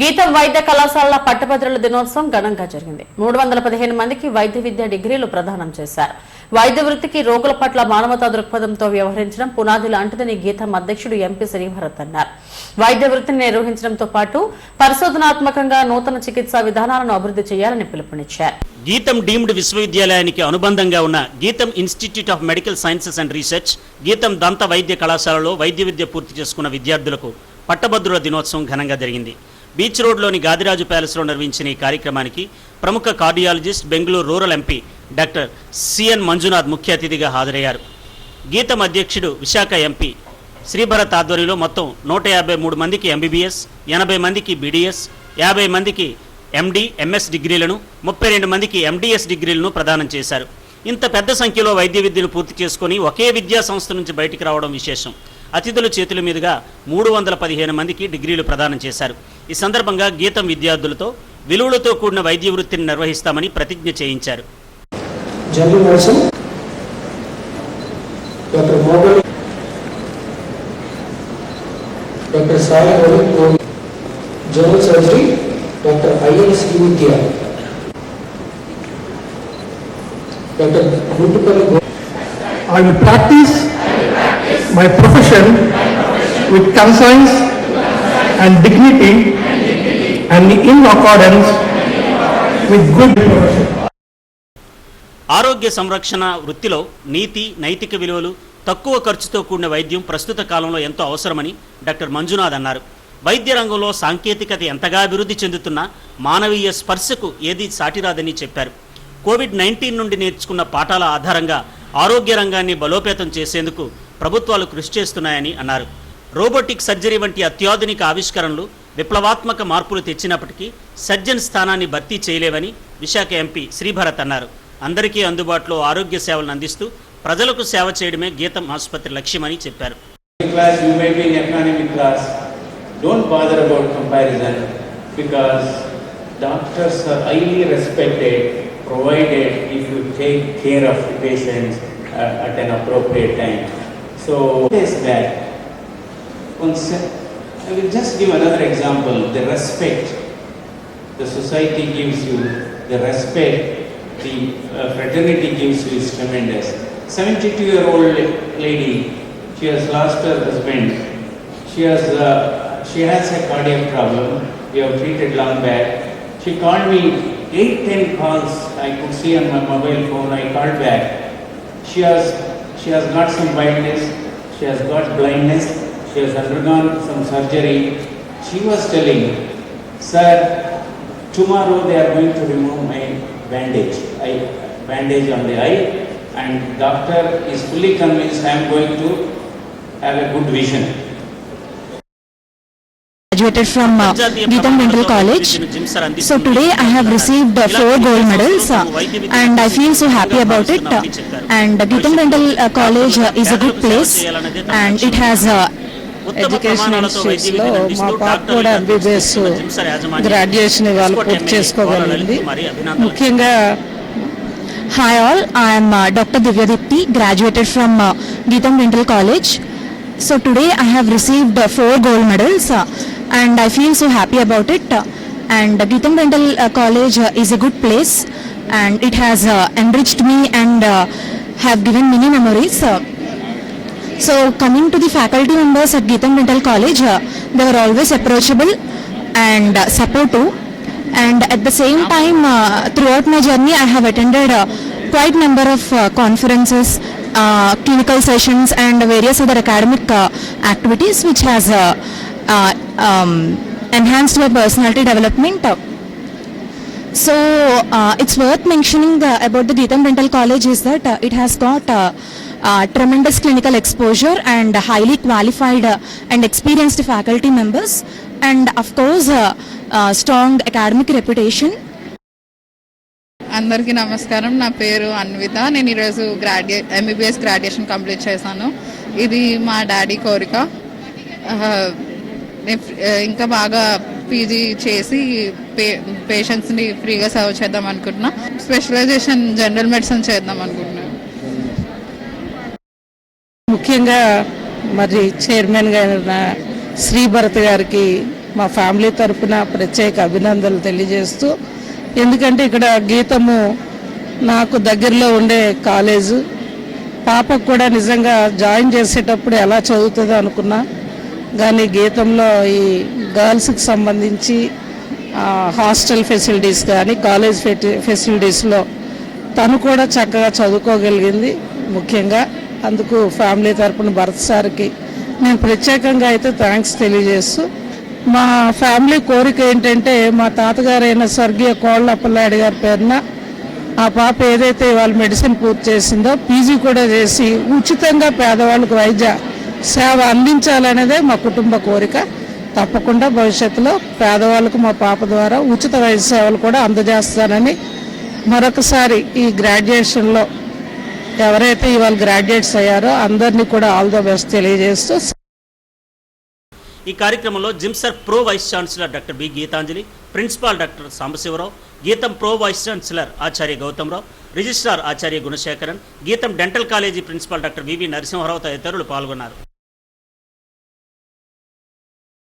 గీతం వైద్య కళాశాలల పట్టభద్రుల దినోత్సవం ఘనంగా జరిగింది. 315 మందికి వైద్య విద్య డిగ్రీలు ప్రదానం చేశారు. వైద్య వృత్తికి రోగుల పట్ల మానవతా దృక్పథంతో వ్యవహరించడం పునాది లాంటిదని గీతం అధ్యక్షుడు ఎంపీ శ్రీభరత్ అన్నారు. వైద్య వృత్తిని నిర్వహించడంతో పాటు పరిశోధనాత్మకంగా నూతన చికిత్సా విధానాలను అభివృద్ధి చేయాలని పిలుపునిచ్చారు. గీతం డీమ్డ్ విశ్వవిద్యాలయానికి అనుబంధంగా ఉన్న గీతం institute of medical sciences and research, గీతం దంత వైద్య కళాశాలలో వైద్య విద్య పూర్తి చేసుకున్న విద్యార్థులకు పట్టభద్రుల దినోత్సవం ఘనంగా జరిగింది. బీచ్ రోడ్లోని గాదిరాజు ప్యాలెస్లో నిర్వహించిన ఈ కార్యక్రమానికి ప్రముఖ cardiologist, Bengaluru rural MP doctor CN Manjunath ముఖ్య అతిథిగా హాజరయ్యారు. గీతం అధ్యక్షుడు విశాఖ ఎంపీ శ్రీభరత్ ఆధ్వర్యంలో మొత్తం 153 మందికి ఎంబీబీఎస్, 80 మందికి బీడీఎస్, 50 మందికి ఎండీ, ఎంఎస్ డిగ్రీలను, 32 మందికి ఎండీఎస్ డిగ్రీలను ప్రదానం చేశారు. ఇంత పెద్ద సంఖ్యలో వైద్య విద్యను పూర్తి చేసుకుని ఒకే విద్యా సంస్థ నుంచి బయటికి రావడం విశేషం. అతిథుల చేతుల మీదుగా 315 మందికి డిగ్రీలు ప్రదానం చేశారు. ఈ సందర్భంగా గీతం విద్యార్థులతో విలువలతో కూడిన వైద్య వృత్తిని నిర్వహిస్తామని ప్రతిజ్ఞ చేయించారు. I will practice my profession with conscience and dignity and in accordance with good profession. ఆరోగ్య సంరక్షణ వృత్తిలో నీతి, నైతిక విలువలు, తక్కువ ఖర్చుతో కూడిన వైద్యం ప్రస్తుత కాలంలో ఎంతో అవసరమని డాక్టర్ మంజునాథ్ అన్నారు. వైద్య రంగంలో సాంకేతికత ఎంతగా అభివృద్ధి చెందుతున్నా మానవీయ స్పర్శకు ఏది సాటిరాదని చెప్పారు. కోవిడ్-19 నుండి నేర్చుకున్న పాఠాల ఆధారంగా ఆరోగ్య రంగాన్ని బలోపేతం చేసేందుకు ప్రభుత్వాలు కృషి చేస్తున్నాయని అన్నారు. రోబోటిక్ సర్జరీ వంటి అత్యాధునిక ఆవిష్కరణలు విప్లవాత్మక మార్పులు తెచ్చినప్పటికీ సర్జన్ స్థానాన్ని భర్తీ చేయలేవని విశాఖ ఎంపీ శ్రీభరత్ అన్నారు. అందరికీ అందుబాటులో ఆరోగ్య సేవలను అందిస్తూ ప్రజలకు సేవ చేయడమే గీతం ఆసుపత్రి లక్ష్యమని చెప్పారు. Provided if you take care of the patients at an appropriate time. So is that I will just give another example. The respect the society gives you, the respect the fraternity gives you is tremendous. 72-year-old lady, she has lost her husband. She has a cardiac problem. We have treated long back. She called me 8-10 calls I could see on my mobile phone. I called back. She has got some blindness. She has got blindness. She has undergone some surgery. She was telling, "Sir, tomorrow they are going to remove my bandage on the eye, and doctor is fully convinced I am going to have a good vision." Graduated from Geetham Dental College. So today I have received 4 gold medals and I feel so happy about it. And Geetham Dental College is a good place and it has education institutes లో మా పాప కూడా MBBS graduation ఇవాళ పూర్తి చేసుకోగలిగింది. ముఖ్యంగా Hi all, I am Dr. Divyadipti, graduated from Geetham Dental College. So today I have received 4 gold medals and I feel so happy about it. And Geetham Dental College is a good place and it has enriched me and have given many memories. So coming to the faculty members at Geetham Dental College, they were always approachable and supportive. And at the same time, throughout my journey, I have attended quite number of conferences, clinical sessions and various other academic activities which has enhanced my personality development. So it's worth mentioning about the Geetham Dental College is that it has got tremendous clinical exposure and highly qualified and experienced faculty members and of course strong academic reputation. అందరికీ నమస్కారం. నా పేరు అన్విత. నేను ఈరోజు MBBS graduation complete చేశాను. ఇది మా daddy కోరిక. ఇంకా బాగా పీజీ చేసి పేషెంట్స్ని ఫ్రీగా సర్వ్ చేద్దాం అనుకుంటున్నా. స్పెషలైజేషన్ జనరల్ మెడిసిన్ చేద్దాం అనుకుంటున్నాను. ముఖ్యంగా మరి చైర్మన్ గారు శ్రీభరత్ గారికి మా ఫ్యామిలీ తరపున ప్రత్యేక అభినందనలు తెలియజేస్తూ, ఎందుకంటే ఇక్కడ గీతము నాకు దగ్గరలో ఉండే కాలేజు, పాపకు కూడా నిజంగా జాయిన్ చేసేటప్పుడు ఎలా చదువుతుందో అనుకున్నా, కానీ గీతంలో ఈ గర్ల్స్కి సంబంధించి హాస్టల్ ఫెసిలిటీస్ కానీ కాలేజ్ ఫెసిలిటీస్లో తను కూడా చక్కగా చదువుకోగలిగింది. ముఖ్యంగా అందుకు ఫ్యామిలీ తరపున భరత్ సార్కి నేను ప్రత్యేకంగా అయితే థ్యాంక్స్ తెలియజేస్తూ, మా ఫ్యామిలీ కోరిక ఏంటంటే మా తాతగారైన స్వర్గీయ కోళ్ళ అప్పలనాయుడు గారి పేరున ఆ పాప ఏదైతే ఇవాళ మెడిసిన్ పూర్తి చేసిందో పీజీ కూడా చేసి ఉచితంగా పేదవాళ్ళకు వైద్య సేవ అందించాలనేదే మా కుటుంబ కోరిక. తప్పకుండా భవిష్యత్తులో పేదవాళ్ళకు మా పాప ద్వారా ఉచిత వైద్య సేవలు కూడా అందజేస్తానని మరొకసారి ఈ గ్రాడ్యుయేషన్లో ఎవరైతే ఇవాళ గ్రాడ్యుయేట్స్ అయ్యారో అందరినీ కూడా ఆల్ ద బెస్ట్ తెలియజేస్తూ, ఈ కార్యక్రమంలో GIMSR pro vice chancellor doctor B Geethanjali, principal doctor Sambasiva Rao, GITAM pro vice chancellor ఆచార్య గౌతమ్రావు, రిజిస్ట్రార్ ఆచార్య Gunasekaran, GITAM dental college principal doctor VV Narasimha Rao తదితరులు పాల్గొన్నారు.